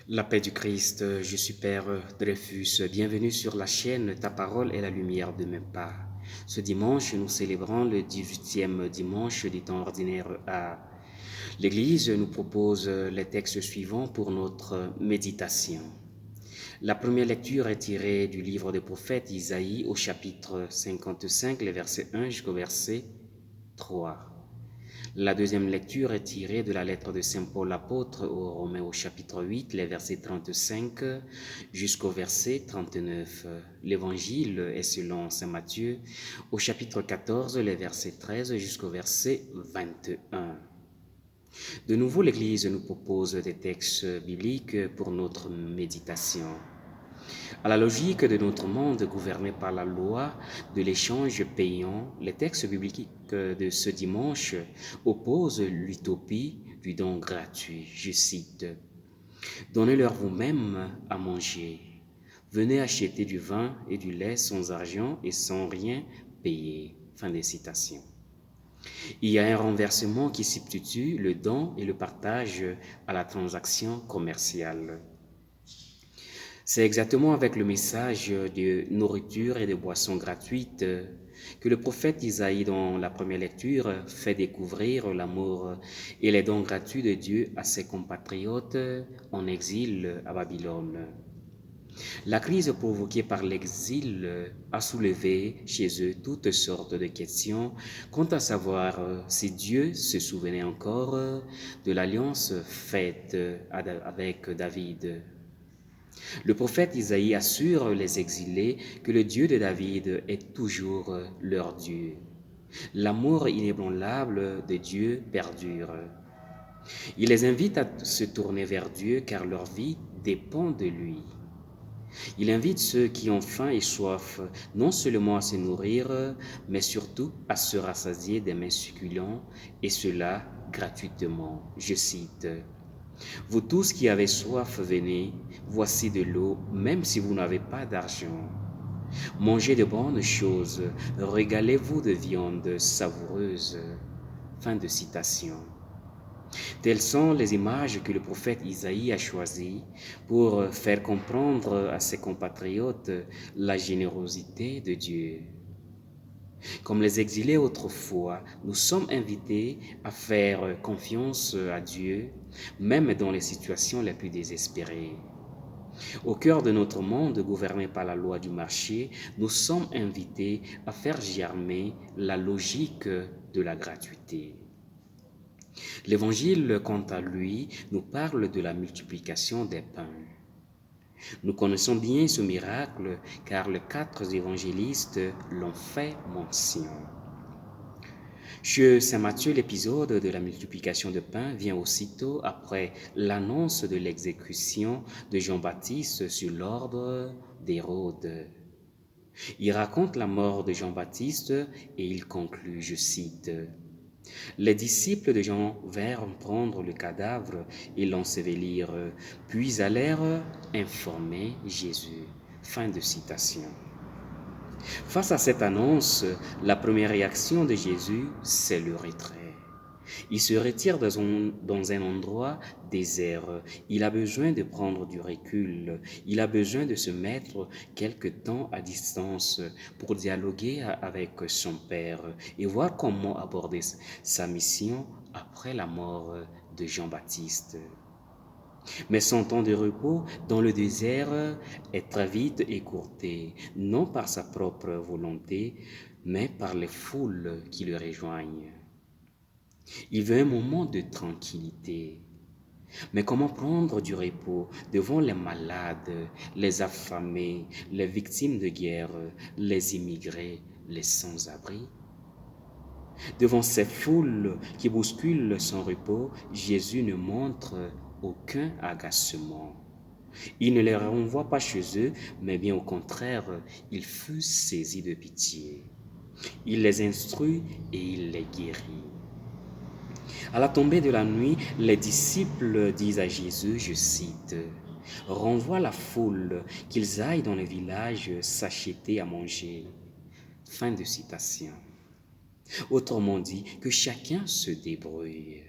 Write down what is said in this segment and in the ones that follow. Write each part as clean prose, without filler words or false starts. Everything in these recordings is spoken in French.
La paix du Christ, je suis Père Dreyfus. Bienvenue sur la chaîne Ta parole est la lumière de mes pas. Ce dimanche, nous célébrons le 18e dimanche du temps ordinaire A. L'Église nous propose les textes suivants pour notre méditation. La première lecture est tirée du livre des prophètes Isaïe au chapitre 55, les versets 1 jusqu'au verset 3. La deuxième lecture est tirée de la lettre de Saint Paul l'apôtre aux Romains au chapitre 8, les versets 35 jusqu'au verset 39. L'évangile est selon Saint Matthieu au chapitre 14, les versets 13 jusqu'au verset 21. De nouveau, l'Église nous propose des textes bibliques pour notre méditation. À la logique de notre monde gouverné par la loi de l'échange payant, les textes bibliques de ce dimanche opposent l'utopie du don gratuit. Je cite, « Donnez-leur vous-même à manger. Venez acheter du vin et du lait sans argent et sans rien payer. » Fin de citation. Il y a un renversement qui substitue le don et le partage à la transaction commerciale. C'est exactement avec le message de nourriture et de boissons gratuites que le prophète Isaïe, dans la première lecture, fait découvrir l'amour et les dons gratuits de Dieu à ses compatriotes en exil à Babylone. La crise provoquée par l'exil a soulevé chez eux toutes sortes de questions quant à savoir si Dieu se souvenait encore de l'alliance faite avec David. Le prophète Isaïe assure les exilés que le Dieu de David est toujours leur Dieu. L'amour inébranlable de Dieu perdure. Il les invite à se tourner vers Dieu car leur vie dépend de lui. Il invite ceux qui ont faim et soif non seulement à se nourrir, mais surtout à se rassasier des mets succulents, et cela gratuitement. Je cite, « Vous tous qui avez soif, venez, voici de l'eau, même si vous n'avez pas d'argent. Mangez de bonnes choses, régalez-vous de viande savoureuse. » Fin de citation. Telles sont les images que le prophète Isaïe a choisies pour faire comprendre à ses compatriotes la générosité de Dieu. Comme les exilés autrefois, nous sommes invités à faire confiance à Dieu, même dans les situations les plus désespérées. Au cœur de notre monde gouverné par la loi du marché, nous sommes invités à faire germer la logique de la gratuité. L'Évangile, quant à lui, nous parle de la multiplication des pains. Nous connaissons bien ce miracle car les 4 évangélistes l'ont fait mention. Chez Saint Matthieu, l'épisode de la multiplication de pain vient aussitôt après l'annonce de l'exécution de Jean-Baptiste sur l'ordre d'Hérode. Il raconte la mort de Jean-Baptiste et il conclut, je cite, « Les disciples de Jean vinrent prendre le cadavre et l'ensevelir, puis allèrent informer Jésus. » Fin de citation. Face à cette annonce, la première réaction de Jésus, c'est le retrait. Il se retire dans un endroit désert. Il a besoin de prendre du recul. Il a besoin de se mettre quelque temps à distance pour dialoguer avec son Père et voir comment aborder sa mission après la mort de Jean-Baptiste. Mais son temps de repos dans le désert est très vite écourté, non par sa propre volonté, mais par les foules qui le rejoignent. Il veut un moment de tranquillité. Mais comment prendre du repos devant les malades, les affamés, les victimes de guerre, les immigrés, les sans-abri? Devant ces foules qui bousculent son repos, Jésus ne montre aucun agacement. Il ne les renvoie pas chez eux, mais bien au contraire, il fut saisi de pitié. Il les instruit et il les guérit. À la tombée de la nuit, les disciples disent à Jésus, je cite, « Renvoie la foule, qu'ils aillent dans les villages s'acheter à manger. » Fin de citation. Autrement dit, que chacun se débrouille.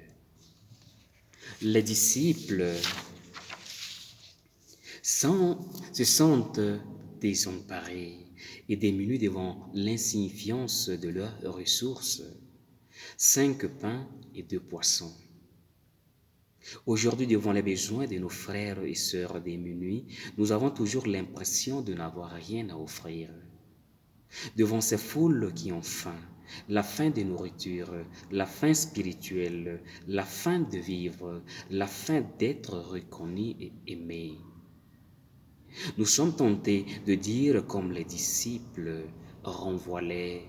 Les disciples se sentent désemparés et démunis devant l'insignifiance de leurs ressources. 5 pains et 2 poissons. Aujourd'hui, devant les besoins de nos frères et sœurs démunis, nous avons toujours l'impression de n'avoir rien à offrir. Devant ces foules qui ont faim, la faim de nourriture, la faim spirituelle, la faim de vivre, la faim d'être reconnus et aimés. Nous sommes tentés de dire comme les disciples, renvoie-les,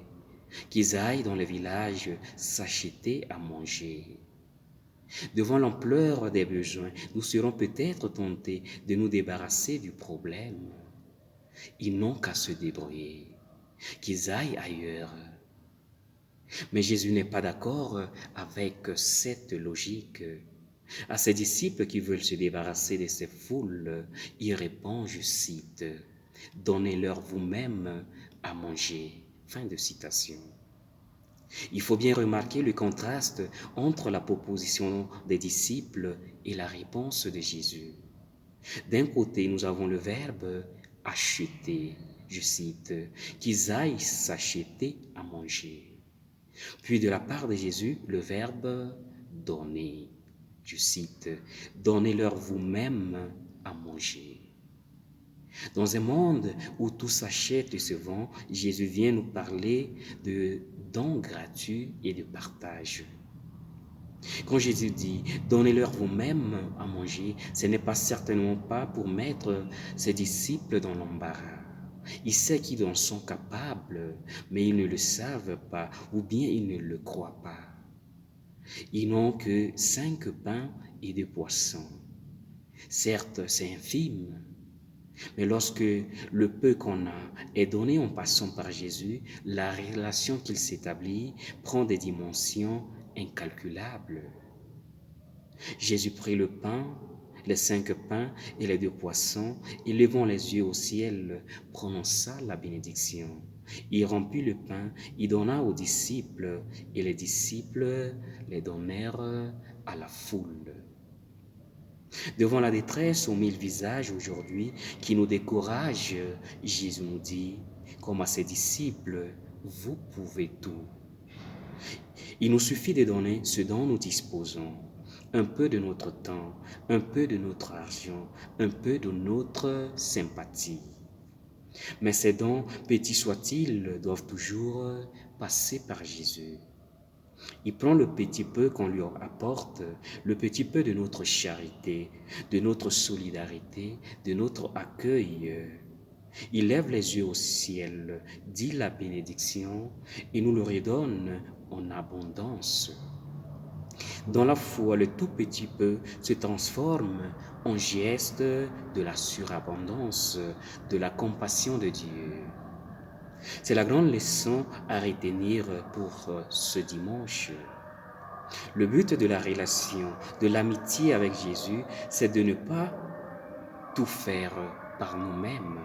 qu'ils aillent dans les villages s'acheter à manger. Devant l'ampleur des besoins, nous serons peut-être tentés de nous débarrasser du problème. Ils n'ont qu'à se débrouiller, qu'ils aillent ailleurs. Mais Jésus n'est pas d'accord avec cette logique. À ses disciples qui veulent se débarrasser de ces foules, il répond, je cite, « Donnez-leur vous-même à manger ». Fin de citation. Il faut bien remarquer le contraste entre la proposition des disciples et la réponse de Jésus. D'un côté, nous avons le verbe « acheter », je cite, « qu'ils aillent s'acheter à manger ». Puis de la part de Jésus, le verbe « donner ». Je cite, « Donnez-leur vous-même à manger ». Dans un monde où tout s'achète et se vend, Jésus vient nous parler de dons gratuits et de partage. Quand Jésus dit « Donnez-leur vous-même à manger », ce n'est pas certainement pas pour mettre ses disciples dans l'embarras. Il sait qu'ils en sont capables, mais ils ne le savent pas ou bien ils ne le croient pas. Ils n'ont que 5 pains et 2 poissons. Certes, c'est infime, mais lorsque le peu qu'on a est donné en passant par Jésus, la relation qu'il s'établit prend des dimensions incalculables. Jésus prit le pain, les 5 pains et les 2 poissons, et levant les yeux au ciel, prononça la bénédiction. Il rompit le pain, il donna aux disciples, et les disciples les donnèrent à la foule. Devant la détresse aux 1000 visages aujourd'hui qui nous décourage, Jésus nous dit, comme à ses disciples, vous pouvez tout. Il nous suffit de donner ce dont nous disposons, un peu de notre temps, un peu de notre argent, un peu de notre sympathie. Mais ces dons, petits soient-ils, doivent toujours passer par Jésus. Il prend le petit peu qu'on lui apporte, le petit peu de notre charité, de notre solidarité, de notre accueil. Il lève les yeux au ciel, dit la bénédiction et nous le redonne en abondance. Dans la foi, le tout petit peu se transforme en geste de la surabondance, de la compassion de Dieu. C'est la grande leçon à retenir pour ce dimanche. Le but de la relation, de l'amitié avec Jésus, c'est de ne pas tout faire par nous-mêmes.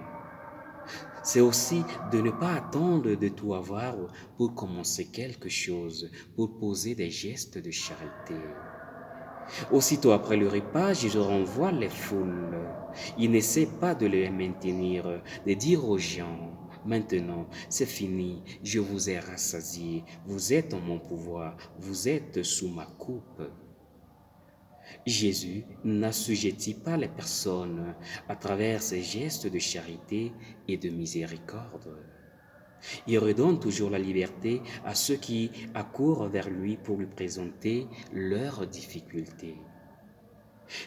C'est aussi de ne pas attendre de tout avoir pour commencer quelque chose, pour poser des gestes de charité. Aussitôt après le repas, Jésus renvoie les foules. Il n'essaie pas de les maintenir, de dire aux gens, maintenant, c'est fini, je vous ai rassasié, vous êtes en mon pouvoir, vous êtes sous ma coupe. Jésus n'assujettit pas les personnes à travers ses gestes de charité et de miséricorde. Il redonne toujours la liberté à ceux qui accourent vers lui pour lui présenter leurs difficultés.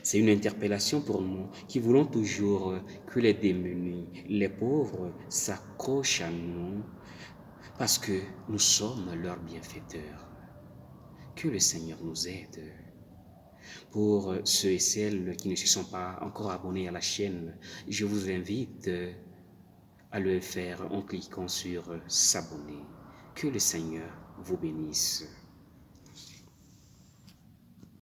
C'est une interpellation pour nous qui voulons toujours que les démunis, les pauvres s'accrochent à nous parce que nous sommes leurs bienfaiteurs. Que le Seigneur nous aide. Pour ceux et celles qui ne se sont pas encore abonnés à la chaîne, je vous invite à le faire en cliquant sur s'abonner. Que le Seigneur vous bénisse.